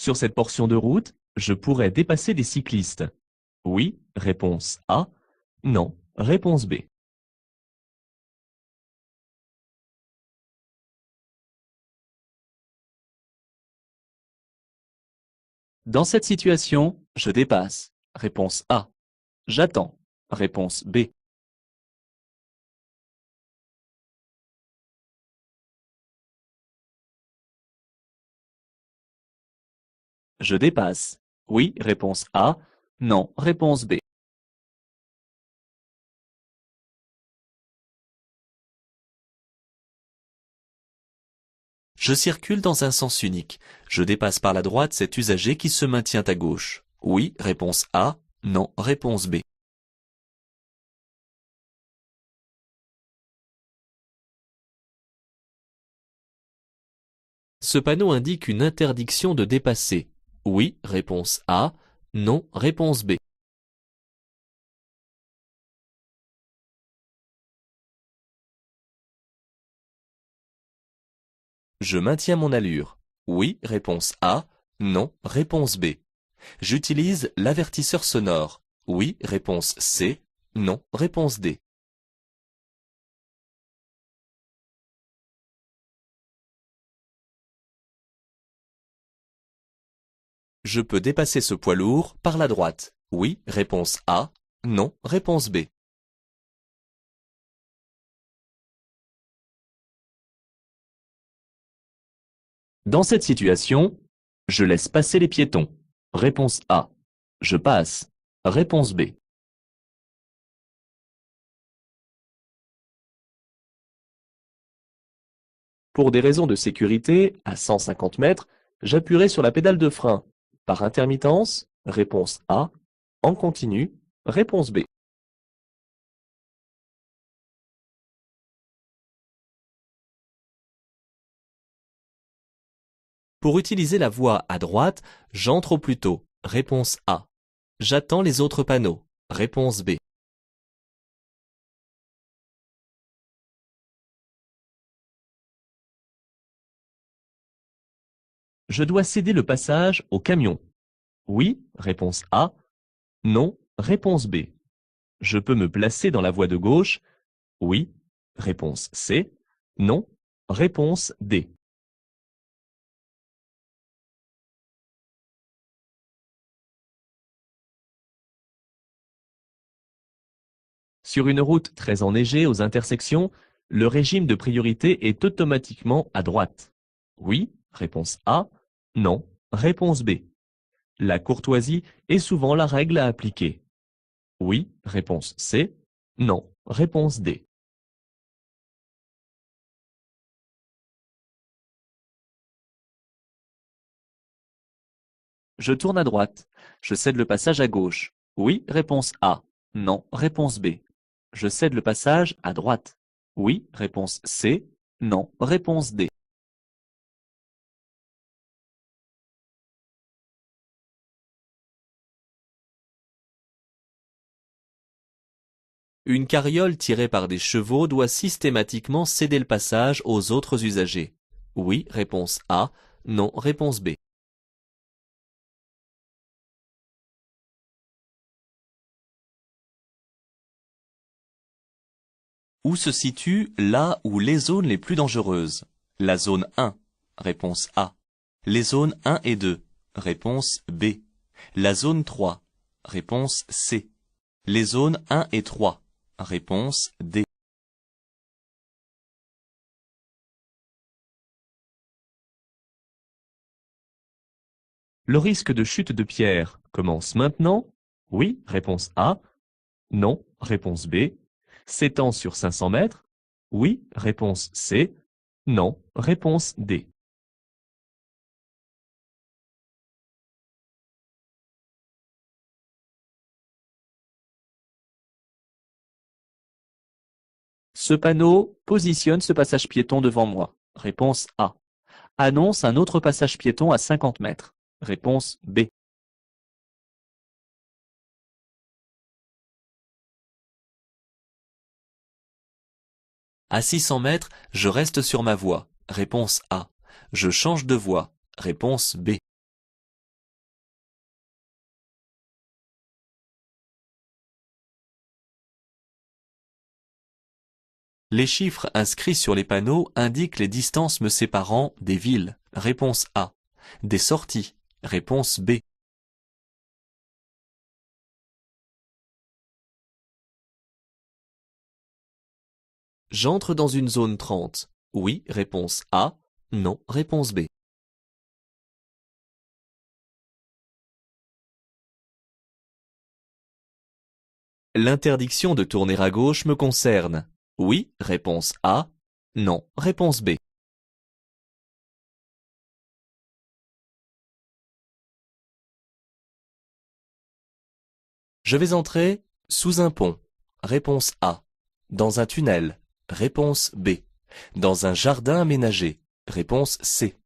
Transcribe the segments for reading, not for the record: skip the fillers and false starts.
Sur cette portion de route, je pourrais dépasser des cyclistes. Oui, réponse A. Non, réponse B. Dans cette situation, je dépasse. Réponse A. J'attends. Réponse B. Je dépasse. Oui, réponse A. Non, réponse B. Je circule dans un sens unique. Je dépasse par la droite cet usager qui se maintient à gauche. Oui, réponse A. Non, réponse B. Ce panneau indique une interdiction de dépasser. Oui, réponse A. Non, réponse B. Je maintiens mon allure. Oui, réponse A. Non, réponse B. J'utilise l'avertisseur sonore. Oui, réponse C. Non, réponse D. Je peux dépasser ce poids lourd par la droite. Oui, réponse A. Non, réponse B. Dans cette situation, je laisse passer les piétons. Réponse A. Je passe. Réponse B. Pour des raisons de sécurité, à 150 mètres, j'appuierai sur la pédale de frein. Par intermittence, réponse A. En continu, réponse B. Pour utiliser la voie à droite, j'entre au plus tôt. Réponse A. J'attends les autres panneaux. Réponse B. Je dois céder le passage au camion. Oui, réponse A. Non, réponse B. Je peux me placer dans la voie de gauche. Oui, réponse C. Non, réponse D. Sur une route très enneigée aux intersections, le régime de priorité est automatiquement à droite. Oui, réponse A. Non, réponse B. La courtoisie est souvent la règle à appliquer. Oui, réponse C. Non, réponse D. Je tourne à droite. Je cède le passage à gauche. Oui, réponse A. Non, réponse B. Je cède le passage à droite. Oui, réponse C. Non, réponse D. Une carriole tirée par des chevaux doit systématiquement céder le passage aux autres usagers. Oui, réponse A. Non, réponse B. Où se situent là où les zones les plus dangereuses? La zone 1. Réponse A. Les zones 1 et 2. Réponse B. La zone 3. Réponse C. Les zones 1 et 3. Réponse D. Le risque de chute de pierre commence maintenant? Oui, réponse A. Non, réponse B. S'étend sur 500 mètres? Oui, réponse C. Non, réponse D. Ce panneau positionne ce passage piéton devant moi. Réponse A. Annonce un autre passage piéton à 50 mètres. Réponse B. À 600 mètres, je reste sur ma voie. Réponse A. Je change de voie. Réponse B. Les chiffres inscrits sur les panneaux indiquent les distances me séparant des villes. Réponse A. Des sorties. Réponse B. J'entre dans une zone 30. Oui, réponse A. Non, réponse B. L'interdiction de tourner à gauche me concerne. Oui, réponse A. Non, réponse B. Je vais entrer sous un pont. Réponse A. Dans un tunnel. Réponse B. Dans un jardin aménagé. Réponse C.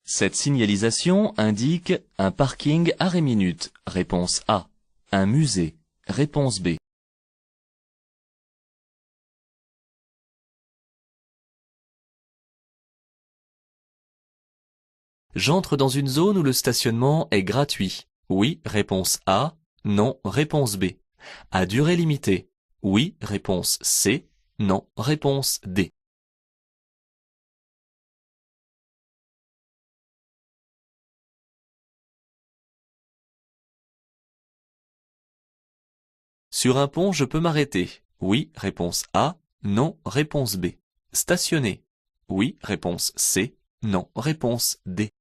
Cette signalisation indique un parking arrêt minute. Réponse A. Un musée. Réponse B. J'entre dans une zone où le stationnement est gratuit. Oui, réponse A. Non, réponse B. À durée limitée. Oui, réponse C. Non, réponse D. Sur un pont, je peux m'arrêter. Oui, réponse A. Non, réponse B. Stationner. Oui, réponse C. Non, réponse D.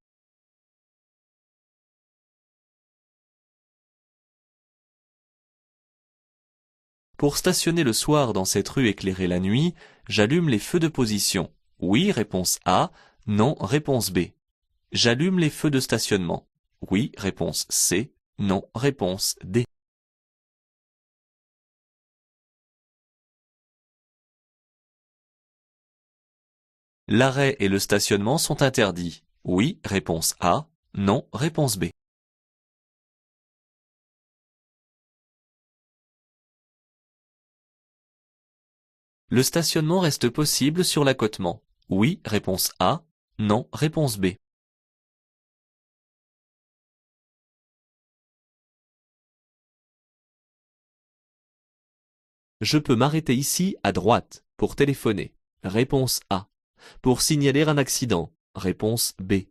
Pour stationner le soir dans cette rue éclairée la nuit, j'allume les feux de position. Oui, réponse A. Non, réponse B. J'allume les feux de stationnement. Oui, réponse C. Non, réponse D. L'arrêt et le stationnement sont interdits. Oui, réponse A. Non, réponse B. Le stationnement reste possible sur l'accotement. Oui, réponse A. Non, réponse B. Je peux m'arrêter ici à droite pour téléphoner. Réponse A. Pour signaler un accident. Réponse B.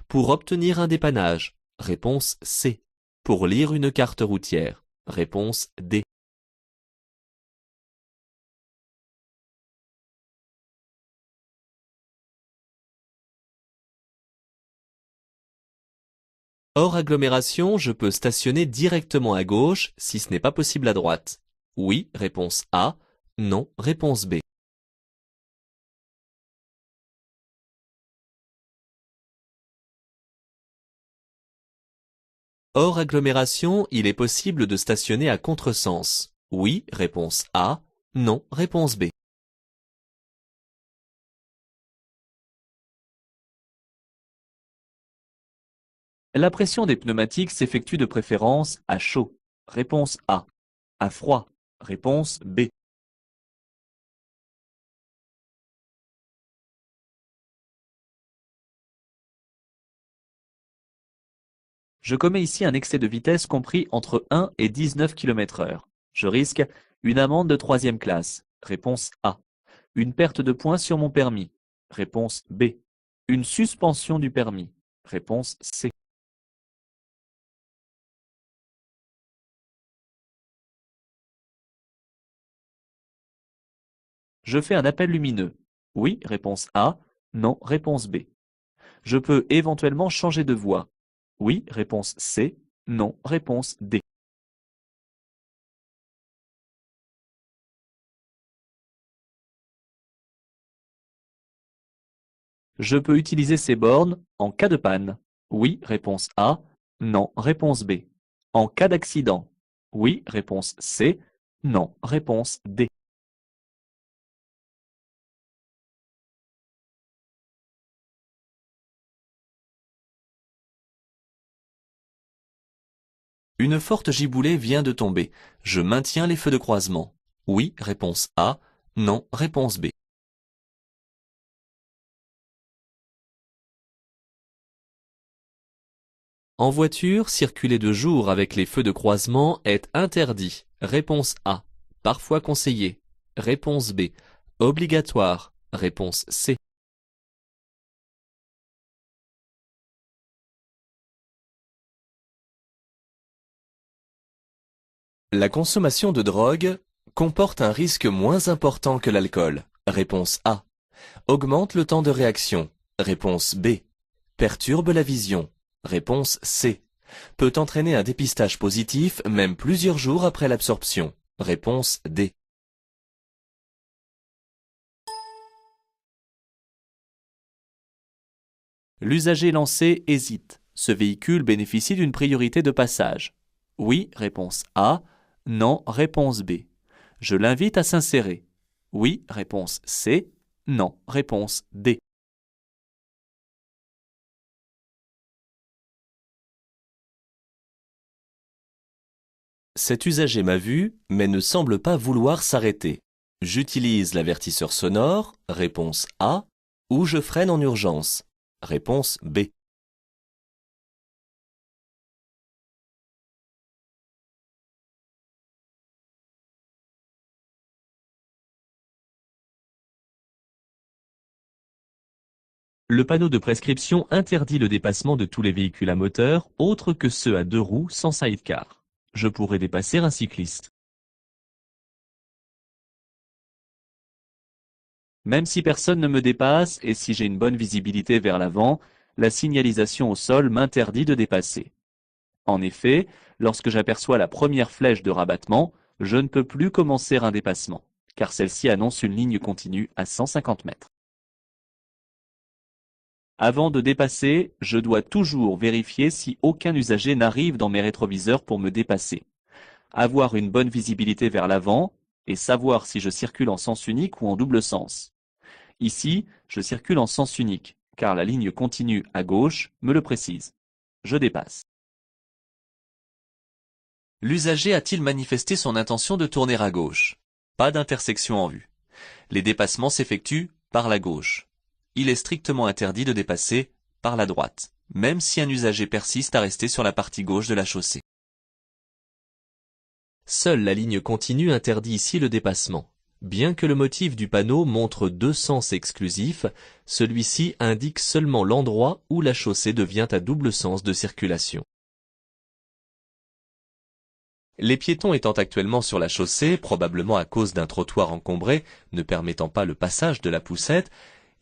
Pour obtenir un dépannage. Réponse C. Pour lire une carte routière. Réponse D. Hors agglomération, je peux stationner directement à gauche si ce n'est pas possible à droite. Oui, réponse A. Non, réponse B. Hors agglomération, il est possible de stationner à contresens. Oui, réponse A. Non, réponse B. La pression des pneumatiques s'effectue de préférence à chaud. Réponse A. À froid. Réponse B. Je commets ici un excès de vitesse compris entre 1 et 19 km/h. Je risque une amende de troisième classe. Réponse A. Une perte de points sur mon permis. Réponse B. Une suspension du permis. Réponse C. Je fais un appel lumineux. Oui, réponse A. Non, réponse B. Je peux éventuellement changer de voie. Oui, réponse C. Non, réponse D. Je peux utiliser ces bornes en cas de panne. Oui, réponse A. Non, réponse B. En cas d'accident. Oui, réponse C. Non, réponse D. Une forte giboulée vient de tomber. Je maintiens les feux de croisement. Oui, réponse A. Non, réponse B. En voiture, circuler de jour avec les feux de croisement est interdit. Réponse A. Parfois conseillé. Réponse B. Obligatoire. Réponse C. La consommation de drogue comporte un risque moins important que l'alcool. Réponse A. Augmente le temps de réaction. Réponse B. Perturbe la vision. Réponse C. Peut entraîner un dépistage positif même plusieurs jours après l'absorption. Réponse D. L'usager lancé hésite. Ce véhicule bénéficie d'une priorité de passage. Oui, réponse A. Non, réponse B. Je l'invite à s'insérer. Oui, réponse C. Non, réponse D. Cet usager m'a vu, mais ne semble pas vouloir s'arrêter. J'utilise l'avertisseur sonore, réponse A, ou je freine en urgence, réponse B. Le panneau de prescription interdit le dépassement de tous les véhicules à moteur autres que ceux à deux roues sans sidecar. Je pourrais dépasser un cycliste. Même si personne ne me dépasse et si j'ai une bonne visibilité vers l'avant, la signalisation au sol m'interdit de dépasser. En effet, lorsque j'aperçois la première flèche de rabattement, je ne peux plus commencer un dépassement, car celle-ci annonce une ligne continue à 150 mètres. Avant de dépasser, je dois toujours vérifier si aucun usager n'arrive dans mes rétroviseurs pour me dépasser. Avoir une bonne visibilité vers l'avant et savoir si je circule en sens unique ou en double sens. Ici, je circule en sens unique, car la ligne continue à gauche me le précise. Je dépasse. L'usager a-t-il manifesté son intention de tourner à gauche? Pas d'intersection en vue. Les dépassements s'effectuent par la gauche. Il est strictement interdit de dépasser par la droite, même si un usager persiste à rester sur la partie gauche de la chaussée. Seule la ligne continue interdit ici le dépassement. Bien que le motif du panneau montre deux sens exclusifs, celui-ci indique seulement l'endroit où la chaussée devient à double sens de circulation. Les piétons étant actuellement sur la chaussée, probablement à cause d'un trottoir encombré, ne permettant pas le passage de la poussette,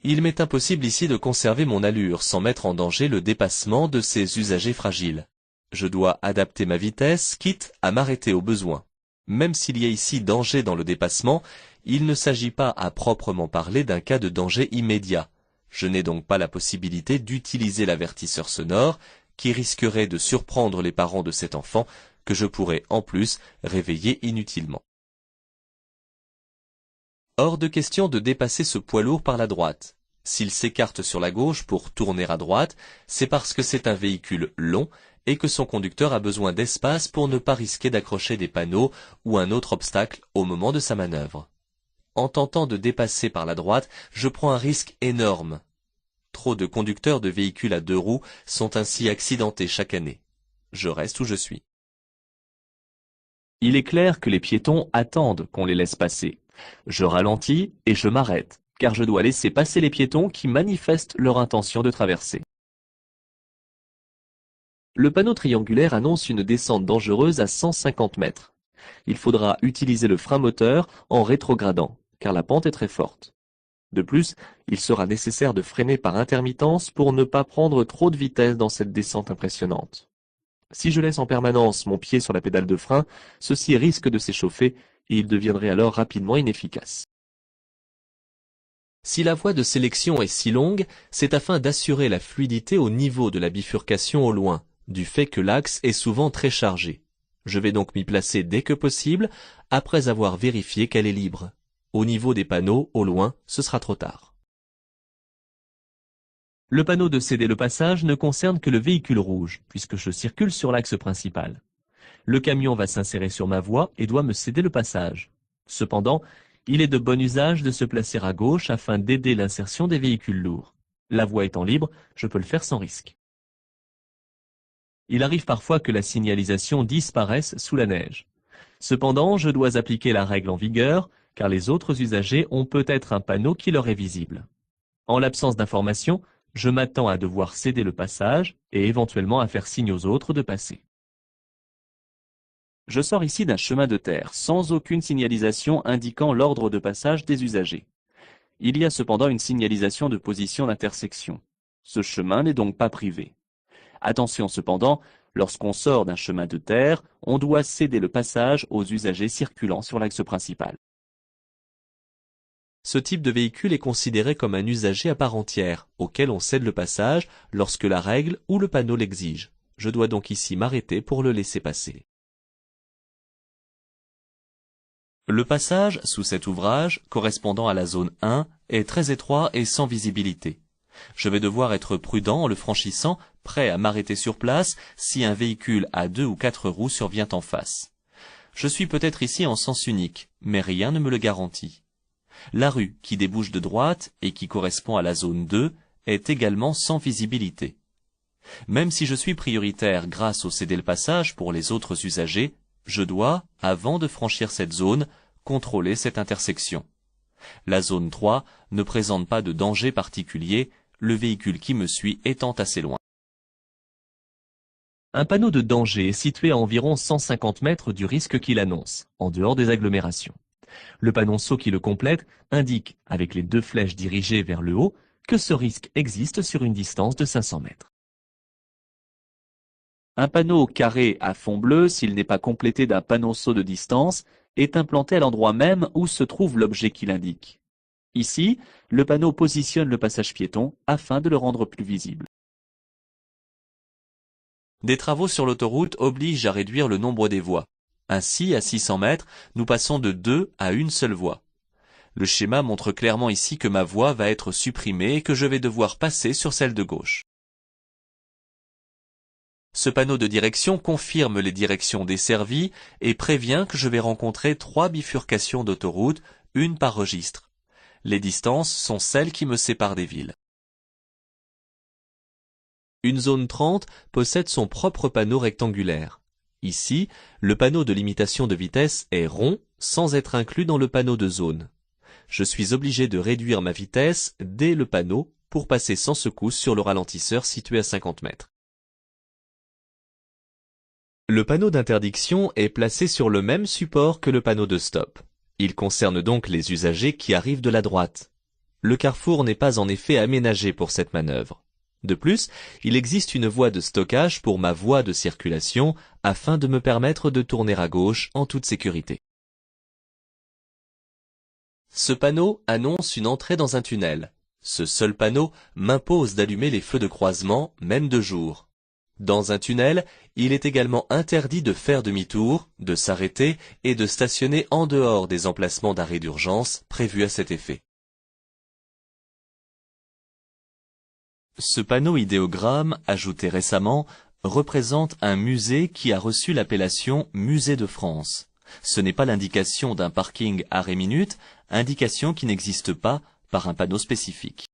il m'est impossible ici de conserver mon allure sans mettre en danger le dépassement de ces usagers fragiles. Je dois adapter ma vitesse, quitte à m'arrêter au besoin. Même s'il y a ici danger dans le dépassement, il ne s'agit pas à proprement parler d'un cas de danger immédiat. Je n'ai donc pas la possibilité d'utiliser l'avertisseur sonore, qui risquerait de surprendre les parents de cet enfant, que je pourrais en plus réveiller inutilement. Hors de question de dépasser ce poids lourd par la droite. S'il s'écarte sur la gauche pour tourner à droite, c'est parce que c'est un véhicule long et que son conducteur a besoin d'espace pour ne pas risquer d'accrocher des panneaux ou un autre obstacle au moment de sa manœuvre. En tentant de dépasser par la droite, je prends un risque énorme. Trop de conducteurs de véhicules à deux roues sont ainsi accidentés chaque année. Je reste où je suis. Il est clair que les piétons attendent qu'on les laisse passer. Je ralentis et je m'arrête, car je dois laisser passer les piétons qui manifestent leur intention de traverser. Le panneau triangulaire annonce une descente dangereuse à 150 mètres. Il faudra utiliser le frein moteur en rétrogradant, car la pente est très forte. De plus, il sera nécessaire de freiner par intermittence pour ne pas prendre trop de vitesse dans cette descente impressionnante. Si je laisse en permanence mon pied sur la pédale de frein, ceci risque de s'échauffer et il deviendrait alors rapidement inefficace. Si la voie de sélection est si longue, c'est afin d'assurer la fluidité au niveau de la bifurcation au loin, du fait que l'axe est souvent très chargé. Je vais donc m'y placer dès que possible, après avoir vérifié qu'elle est libre. Au niveau des panneaux, au loin, ce sera trop tard. Le panneau de céder le passage ne concerne que le véhicule rouge, puisque je circule sur l'axe principal. Le camion va s'insérer sur ma voie et doit me céder le passage. Cependant, il est de bon usage de se placer à gauche afin d'aider l'insertion des véhicules lourds. La voie étant libre, je peux le faire sans risque. Il arrive parfois que la signalisation disparaisse sous la neige. Cependant, je dois appliquer la règle en vigueur, car les autres usagers ont peut-être un panneau qui leur est visible. En l'absence d'information, je m'attends à devoir céder le passage et éventuellement à faire signe aux autres de passer. Je sors ici d'un chemin de terre, sans aucune signalisation indiquant l'ordre de passage des usagers. Il y a cependant une signalisation de position d'intersection. Ce chemin n'est donc pas privé. Attention cependant, lorsqu'on sort d'un chemin de terre, on doit céder le passage aux usagers circulant sur l'axe principal. Ce type de véhicule est considéré comme un usager à part entière, auquel on cède le passage lorsque la règle ou le panneau l'exige. Je dois donc ici m'arrêter pour le laisser passer. Le passage, sous cet ouvrage, correspondant à la zone 1, est très étroit et sans visibilité. Je vais devoir être prudent en le franchissant, prêt à m'arrêter sur place si un véhicule à 2 ou 4 roues survient en face. Je suis peut-être ici en sens unique, mais rien ne me le garantit. La rue qui débouche de droite et qui correspond à la zone 2 est également sans visibilité. Même si je suis prioritaire grâce au céder le passage pour les autres usagers, je dois, avant de franchir cette zone, contrôler cette intersection. La zone 3 ne présente pas de danger particulier, le véhicule qui me suit étant assez loin. Un panneau de danger est situé à environ 150 mètres du risque qu'il annonce, en dehors des agglomérations. Le panonceau qui le complète indique, avec les 2 flèches dirigées vers le haut, que ce risque existe sur une distance de 500 mètres. Un panneau carré à fond bleu, s'il n'est pas complété d'un panonceau de distance, est implanté à l'endroit même où se trouve l'objet qu'il indique. Ici, le panneau positionne le passage piéton afin de le rendre plus visible. Des travaux sur l'autoroute obligent à réduire le nombre des voies. Ainsi, à 600 mètres, nous passons de 2 à une seule voie. Le schéma montre clairement ici que ma voie va être supprimée et que je vais devoir passer sur celle de gauche. Ce panneau de direction confirme les directions desservies et prévient que je vais rencontrer 3 bifurcations d'autoroute, une par registre. Les distances sont celles qui me séparent des villes. Une zone 30 possède son propre panneau rectangulaire. Ici, le panneau de limitation de vitesse est rond sans être inclus dans le panneau de zone. Je suis obligé de réduire ma vitesse dès le panneau pour passer sans secousse sur le ralentisseur situé à 50 mètres. Le panneau d'interdiction est placé sur le même support que le panneau de stop. Il concerne donc les usagers qui arrivent de la droite. Le carrefour n'est pas en effet aménagé pour cette manœuvre. De plus, il existe une voie de stockage pour ma voie de circulation afin de me permettre de tourner à gauche en toute sécurité. Ce panneau annonce une entrée dans un tunnel. Ce seul panneau m'impose d'allumer les feux de croisement, même de jour. Dans un tunnel, il est également interdit de faire demi-tour, de s'arrêter et de stationner en dehors des emplacements d'arrêt d'urgence prévus à cet effet. Ce panneau idéogramme, ajouté récemment, représente un musée qui a reçu l'appellation Musée de France. Ce n'est pas l'indication d'un parking arrêt minute, indication qui n'existe pas par un panneau spécifique.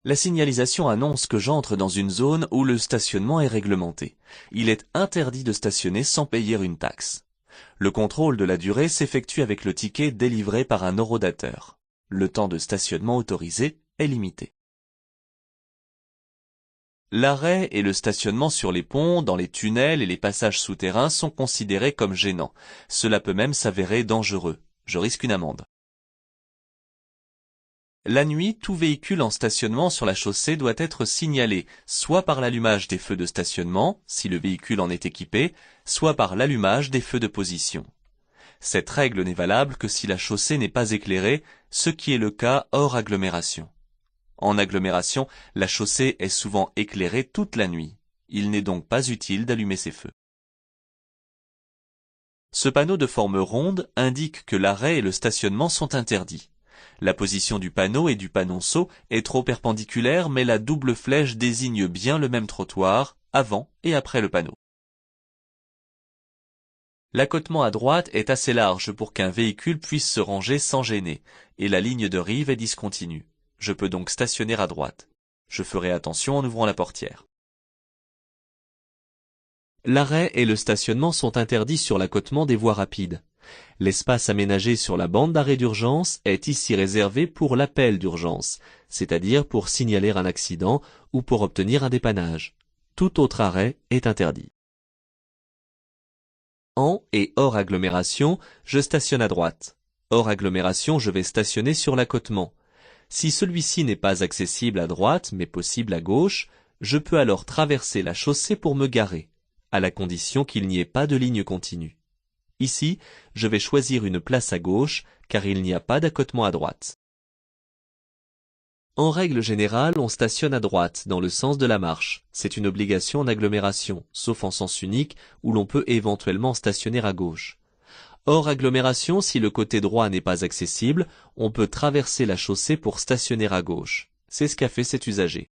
La signalisation annonce que j'entre dans une zone où le stationnement est réglementé. Il est interdit de stationner sans payer une taxe. Le contrôle de la durée s'effectue avec le ticket délivré par un horodateur. Le temps de stationnement autorisé est limité. L'arrêt et le stationnement sur les ponts, dans les tunnels et les passages souterrains sont considérés comme gênants. Cela peut même s'avérer dangereux. Je risque une amende. La nuit, tout véhicule en stationnement sur la chaussée doit être signalé, soit par l'allumage des feux de stationnement, si le véhicule en est équipé, soit par l'allumage des feux de position. Cette règle n'est valable que si la chaussée n'est pas éclairée, ce qui est le cas hors agglomération. En agglomération, la chaussée est souvent éclairée toute la nuit. Il n'est donc pas utile d'allumer ces feux. Ce panneau de forme ronde indique que l'arrêt et le stationnement sont interdits. La position du panneau et du panonceau est trop perpendiculaire, mais la double flèche désigne bien le même trottoir, avant et après le panneau. L'accotement à droite est assez large pour qu'un véhicule puisse se ranger sans gêner, et la ligne de rive est discontinue. Je peux donc stationner à droite. Je ferai attention en ouvrant la portière. L'arrêt et le stationnement sont interdits sur l'accotement des voies rapides. L'espace aménagé sur la bande d'arrêt d'urgence est ici réservé pour l'appel d'urgence, c'est-à-dire pour signaler un accident ou pour obtenir un dépannage. Tout autre arrêt est interdit. En et hors agglomération, je stationne à droite. Hors agglomération, je vais stationner sur l'accotement. Si celui-ci n'est pas accessible à droite mais possible à gauche, je peux alors traverser la chaussée pour me garer, à la condition qu'il n'y ait pas de ligne continue. Ici, je vais choisir une place à gauche car il n'y a pas d'accotement à droite. En règle générale, on stationne à droite dans le sens de la marche. C'est une obligation en agglomération, sauf en sens unique où l'on peut éventuellement stationner à gauche. Hors agglomération, si le côté droit n'est pas accessible, on peut traverser la chaussée pour stationner à gauche. C'est ce qu'a fait cet usager.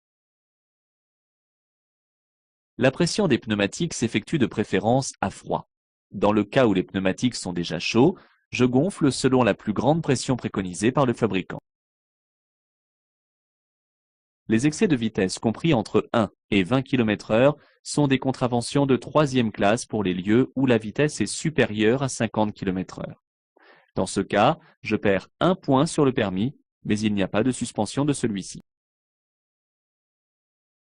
La pression des pneumatiques s'effectue de préférence à froid. Dans le cas où les pneumatiques sont déjà chauds, je gonfle selon la plus grande pression préconisée par le fabricant. Les excès de vitesse compris entre 1 et 20 km/h sont des contraventions de troisième classe pour les lieux où la vitesse est supérieure à 50 km/h. Dans ce cas, je perds 1 point sur le permis, mais il n'y a pas de suspension de celui-ci.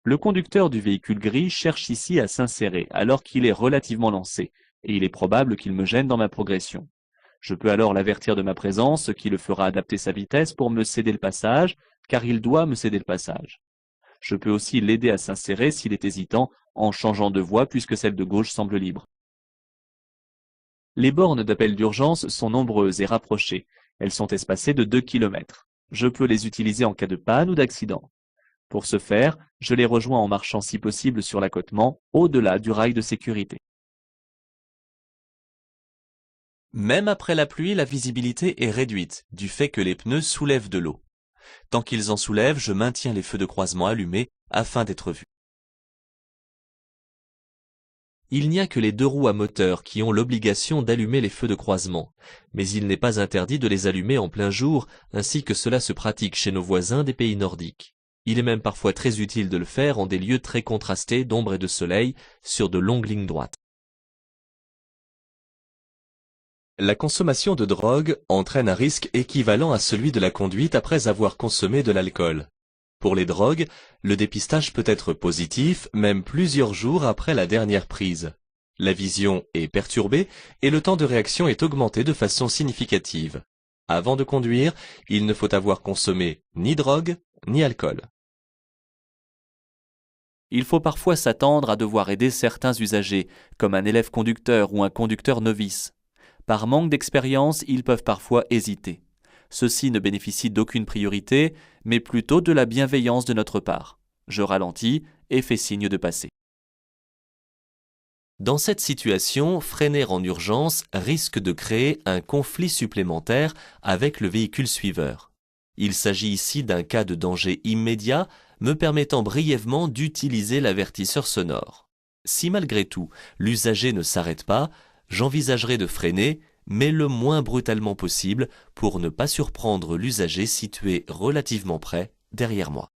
Le conducteur du véhicule gris cherche ici à s'insérer alors qu'il est relativement lancé, et il est probable qu'il me gêne dans ma progression. Je peux alors l'avertir de ma présence, ce qui le fera adapter sa vitesse pour me céder le passage, car il doit me céder le passage. Je peux aussi l'aider à s'insérer s'il est hésitant en changeant de voie puisque celle de gauche semble libre. Les bornes d'appel d'urgence sont nombreuses et rapprochées. Elles sont espacées de 2 km. Je peux les utiliser en cas de panne ou d'accident. Pour ce faire, je les rejoins en marchant si possible sur l'accotement, au-delà du rail de sécurité. Même après la pluie, la visibilité est réduite, du fait que les pneus soulèvent de l'eau. Tant qu'ils en soulèvent, je maintiens les feux de croisement allumés afin d'être vu. Il n'y a que les deux roues à moteur qui ont l'obligation d'allumer les feux de croisement, mais il n'est pas interdit de les allumer en plein jour, ainsi que cela se pratique chez nos voisins des pays nordiques. Il est même parfois très utile de le faire en des lieux très contrastés d'ombre et de soleil, sur de longues lignes droites. La consommation de drogue entraîne un risque équivalent à celui de la conduite après avoir consommé de l'alcool. Pour les drogues, le dépistage peut être positif, même plusieurs jours après la dernière prise. La vision est perturbée et le temps de réaction est augmenté de façon significative. Avant de conduire, il ne faut avoir consommé ni drogue, ni alcool. Il faut parfois s'attendre à devoir aider certains usagers, comme un élève conducteur ou un conducteur novice. Par manque d'expérience, ils peuvent parfois hésiter. Ceux-ci ne bénéficient d'aucune priorité, mais plutôt de la bienveillance de notre part. Je ralentis et fais signe de passer. Dans cette situation, freiner en urgence risque de créer un conflit supplémentaire avec le véhicule suiveur. Il s'agit ici d'un cas de danger immédiat, me permettant brièvement d'utiliser l'avertisseur sonore. Si malgré tout, l'usager ne s'arrête pas, j'envisagerai de freiner, mais le moins brutalement possible pour ne pas surprendre l'usager situé relativement près derrière moi.